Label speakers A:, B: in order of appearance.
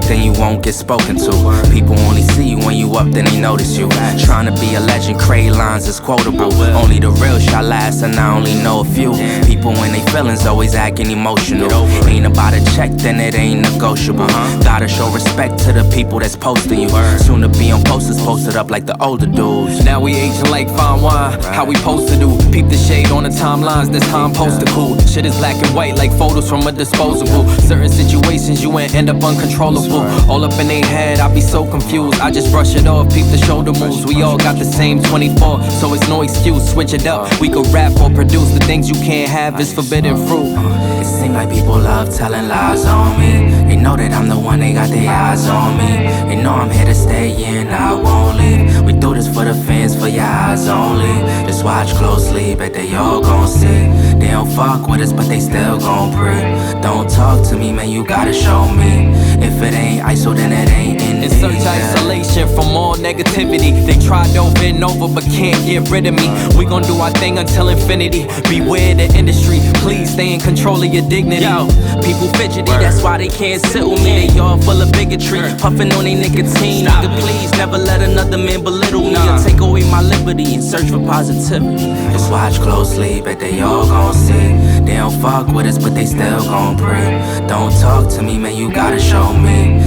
A: then you won't get spoken to. People only see you when you up, then they notice you. Trying to be a legend, create lines is quotable. Only the real shall last, and I only know a few. People when they feelings always acting emotional. Ain't about a check, then it ain't negotiable. Gotta show respect to the people that's posting you. Soon to be on posters posted up like the older dudes.
B: Now we aging like fine wine, how we supposed to do. Peep the shade on the timelines, that's how I'm supposed to cool. Shit is black and white like photos from a disposable. Certain situations you ain't end up uncontrollable. All up in they head, I be so confused. I just brush it off, peep the shoulder moves. We all got the same 24, so it's no excuse, switch it up. We could rap or produce, the things you can't have is forbidden fruit.
A: It seems like people love telling lies on me. They know that I'm the one, they got their eyes on me. They know I'm here to stay and I won't leave. We do this for the fans, for your eyes only. Just watch closely, bet they all gon' see. They don't fuck with us, but they still gon' pray. Don't talk to me, man, you gotta show me. If it ain't ISO, then it ain't in
B: In search isolation from all negativity. They tried over and over, but can't get rid of me. We gon' do our thing until infinity. Beware the industry, please stay in control of your dignity. Yo, people fidgety, that's why they can't sit with me. They all full of bigotry, puffin' on their nicotine. Nigga, please never let another man belittle me or take away my liberty and search for positivity.
A: Just watch closely, bet they all gon' see. They don't fuck with us, but they still gon' pray. Don't talk to me, man, you gotta show me.